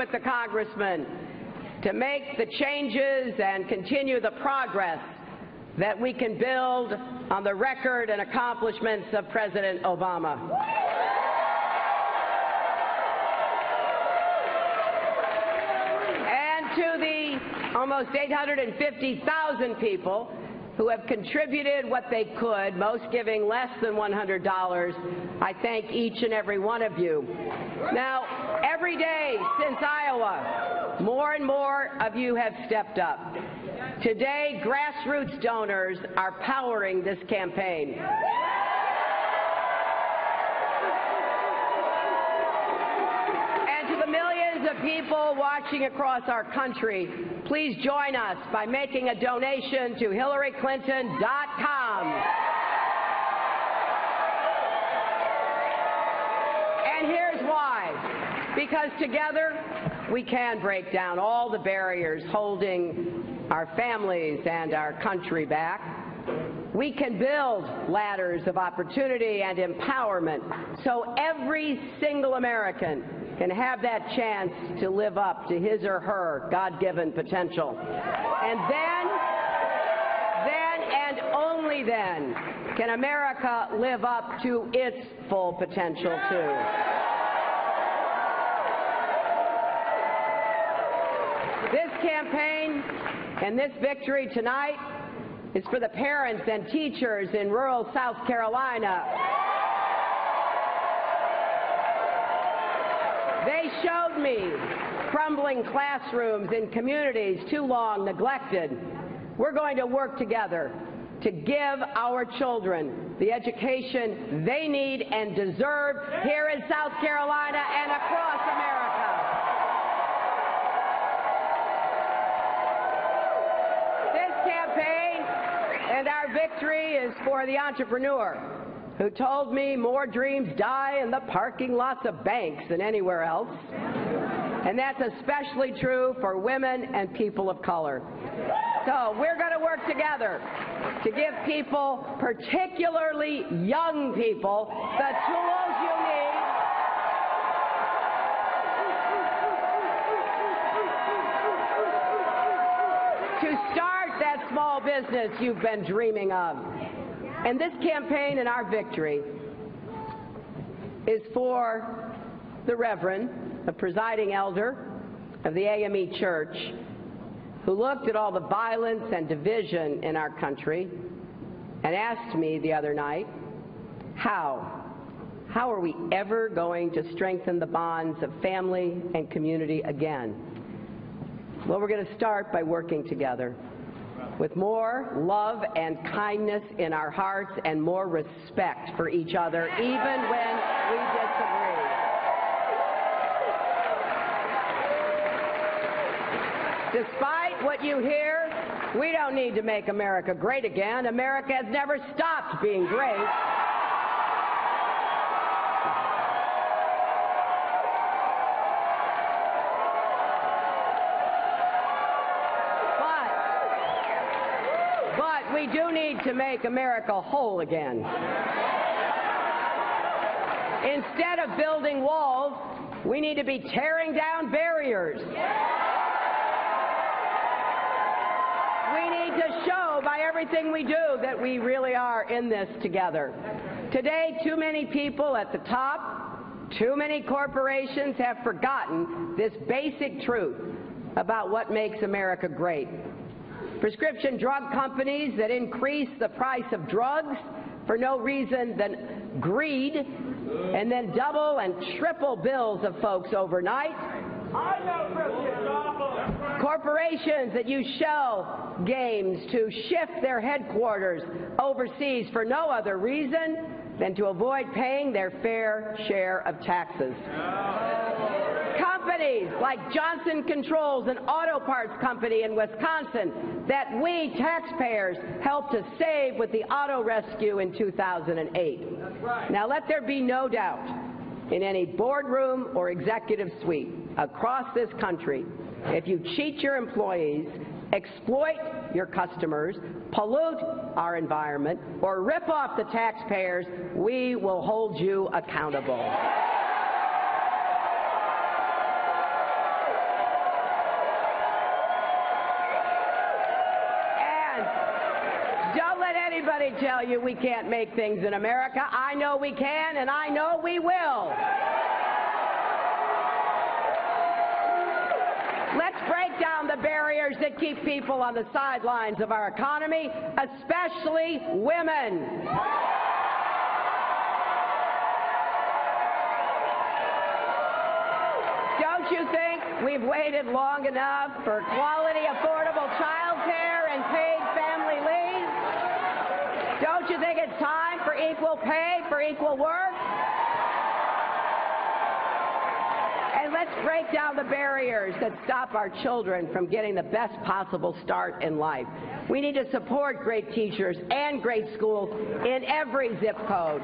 with the congressman to make the changes and continue the progress that we can build on the record and accomplishments of President Obama. And to the almost 850,000 people who have contributed what they could, most giving less than $100, I thank each and every one of you. Now, every day since Iowa, more and more of you have stepped up. Today, grassroots donors are powering this campaign. And to the millions of people watching across our country, please join us by making a donation to HillaryClinton.com. And here's why. Because together, we can break down all the barriers holding our families and our country back. We can build ladders of opportunity and empowerment so every single American can have that chance to live up to his or her God-given potential. And then and only then can America live up to its full potential too. This campaign and this victory tonight is for the parents and teachers in rural South Carolina. They showed me crumbling classrooms in communities too long neglected. We're going to work together to give our children the education they need and deserve here in South Carolina and across America. And our victory is for the entrepreneur who told me more dreams die in the parking lots of banks than anywhere else. And that's especially true for women and people of color. So we're going to work together to give people, particularly young people, the tools you need to start that small business you've been dreaming of. And this campaign and our victory is for the Reverend, the presiding elder of the AME Church, who looked at all the violence and division in our country and asked me the other night, how are we ever going to strengthen the bonds of family and community again? Well, we're going to start by working together with more love and kindness in our hearts and more respect for each other, even when we disagree. Despite what you hear, we don't need to make America great again. America has never stopped being great. But we do need to make America whole again. Instead of building walls, we need to be tearing down barriers. We need to show by everything we do that we really are in this together. Today, too many people at the top, too many corporations have forgotten this basic truth about what makes America great. Prescription drug companies that increase the price of drugs for no reason than greed and then double and triple bills of folks overnight. Corporations that use shell games to shift their headquarters overseas for no other reason than to avoid paying their fair share of taxes. Companies like Johnson Controls, an auto parts company in Wisconsin that we taxpayers helped to save with the auto rescue in 2008. Now let there be no doubt in any boardroom or executive suite across this country, if you cheat your employees, exploit your customers, pollute our environment, or rip off the taxpayers, we will hold you accountable. can. Don't let anybody tell you we can't make things in America. I know we can, and I know we will. Let's break down the barriers that keep people on the sidelines of our economy, especially women. Don't you think we've waited long enough for quality, affordable child care and paid family leave? Don't you think it's time for equal pay for equal work? And let's break down the barriers that stop our children from getting the best possible start in life. We need to support great teachers and great schools in every zip code.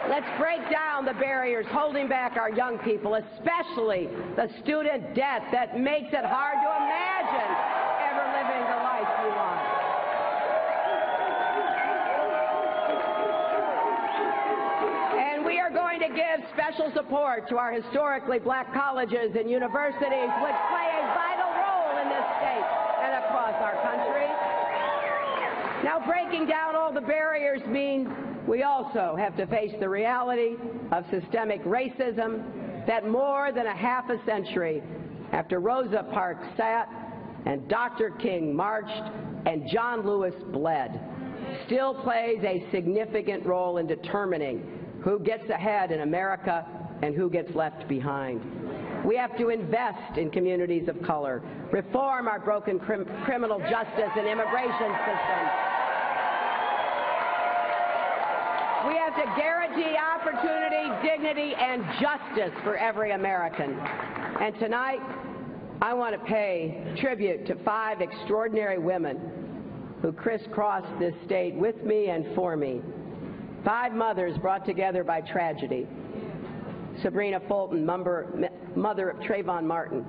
Let's break down the barriers holding back our young people, especially the student debt that makes it hard to imagine ever living the life you want. And we are going to give special support to our historically black colleges and universities, which play a vital role in this state and across our country. Now, breaking down all the barriers means we also have to face the reality of systemic racism that more than a half a century after Rosa Parks sat and Dr. King marched and John Lewis bled still plays a significant role in determining who gets ahead in America and who gets left behind. We have to invest in communities of color, reform our broken criminal justice and immigration systems. We have to guarantee opportunity, dignity, and justice for every American. And tonight, I want to pay tribute to 5 extraordinary women who crisscrossed this state with me and for me. 5 mothers brought together by tragedy. Sabrina Fulton, mother of Trayvon Martin,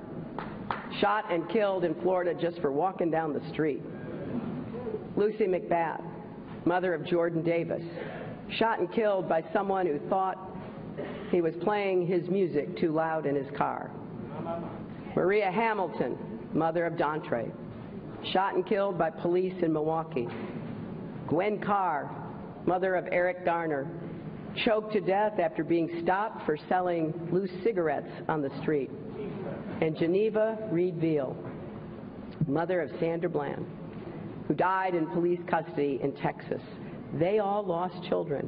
shot and killed in Florida just for walking down the street. Lucy McBath, mother of Jordan Davis, shot and killed by someone who thought he was playing his music too loud in his car. Maria Hamilton, mother of Dontre, shot and killed by police in Milwaukee. Gwen Carr, mother of Eric Garner, choked to death after being stopped for selling loose cigarettes on the street. And Geneva Reed Veal, mother of Sandra Bland, who died in police custody in Texas. They all lost children,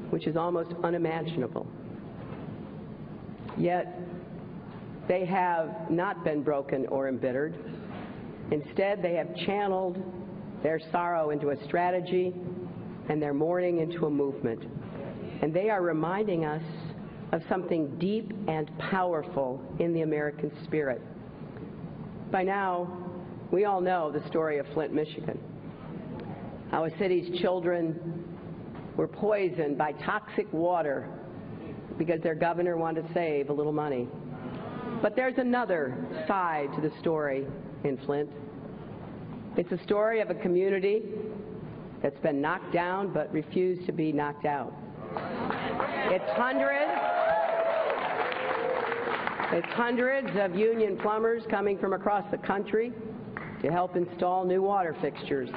which is almost unimaginable. Yet, they have not been broken or embittered. Instead, they have channeled their sorrow into a strategy and their mourning into a movement. And they are reminding us of something deep and powerful in the American spirit. By now, we all know the story of Flint, Michigan. Our city's children were poisoned by toxic water because their governor wanted to save a little money. But there's another side to the story in Flint. It's a story of a community that's been knocked down but refused to be knocked out. It's hundreds of union plumbers coming from across the country to help install new water fixtures.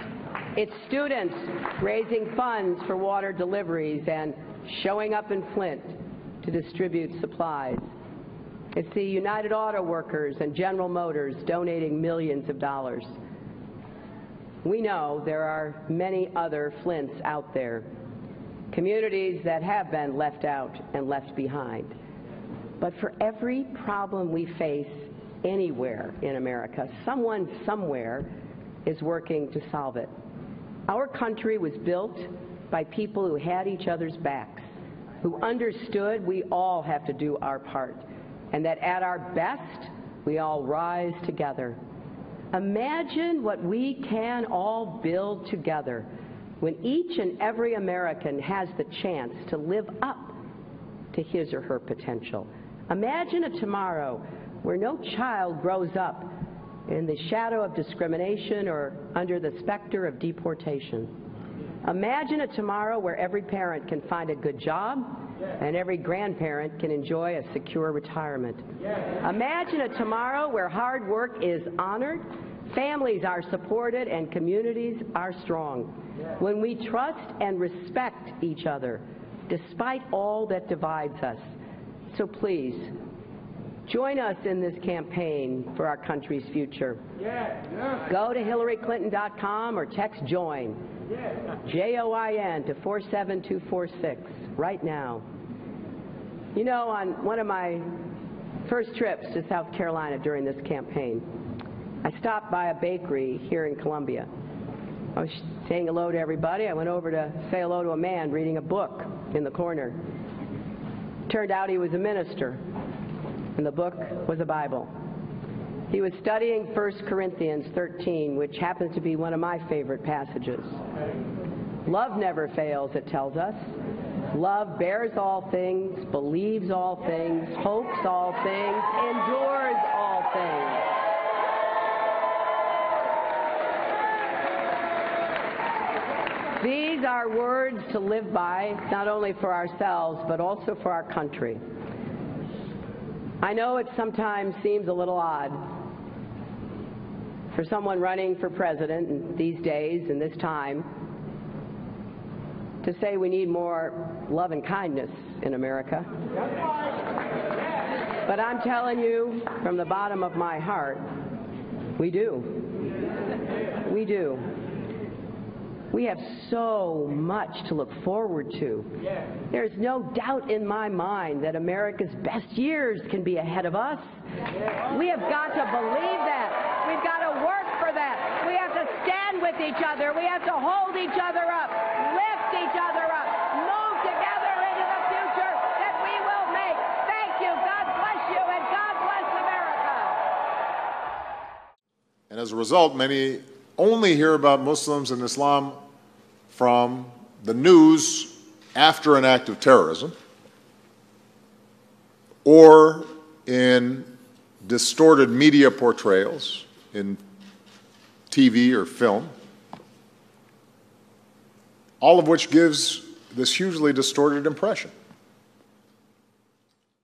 It's students raising funds for water deliveries and showing up in Flint to distribute supplies. It's the United Auto Workers and General Motors donating millions of dollars. We know there are many other Flints out there, communities that have been left out and left behind. But for every problem we face anywhere in America, someone somewhere is working to solve it. Our country was built by people who had each other's backs, who understood we all have to do our part, and that at our best, we all rise together. Imagine what we can all build together when each and every American has the chance to live up to his or her potential. Imagine a tomorrow where no child grows up in the shadow of discrimination or under the specter of deportation. Imagine a tomorrow where every parent can find a good job and every grandparent can enjoy a secure retirement. Imagine a tomorrow where hard work is honored, families are supported, and communities are strong. When we trust and respect each other, despite all that divides us. So please, join us in this campaign for our country's future. Go to HillaryClinton.com or text JOIN, J-O-I-N, to 47246 right now. You know, on one of my first trips to South Carolina during this campaign, I stopped by a bakery here in Columbia. I was saying hello to everybody. I went over to say hello to a man reading a book in the corner. Turned out he was a minister, and the book was a Bible. He was studying 1 Corinthians 13, which happens to be one of my favorite passages. Love never fails, it tells us. Love bears all things, believes all things, hopes all things, endures all things. These are words to live by, not only for ourselves, but also for our country. I know it sometimes seems a little odd for someone running for president these days and this time to say we need more love and kindness in America. But I'm telling you from the bottom of my heart, we do. We do. We have so much to look forward to. There's no doubt in my mind that America's best years can be ahead of us. We have got to believe that. We've got to work for that. We have to stand with each other. We have to hold each other up, lift each other up, move together into the future that we will make. Thank you. God bless you, and God bless America. And as a result, many only hear about Muslims and Islam from the news after an act of terrorism or in distorted media portrayals in TV or film, all of which gives this hugely distorted impression.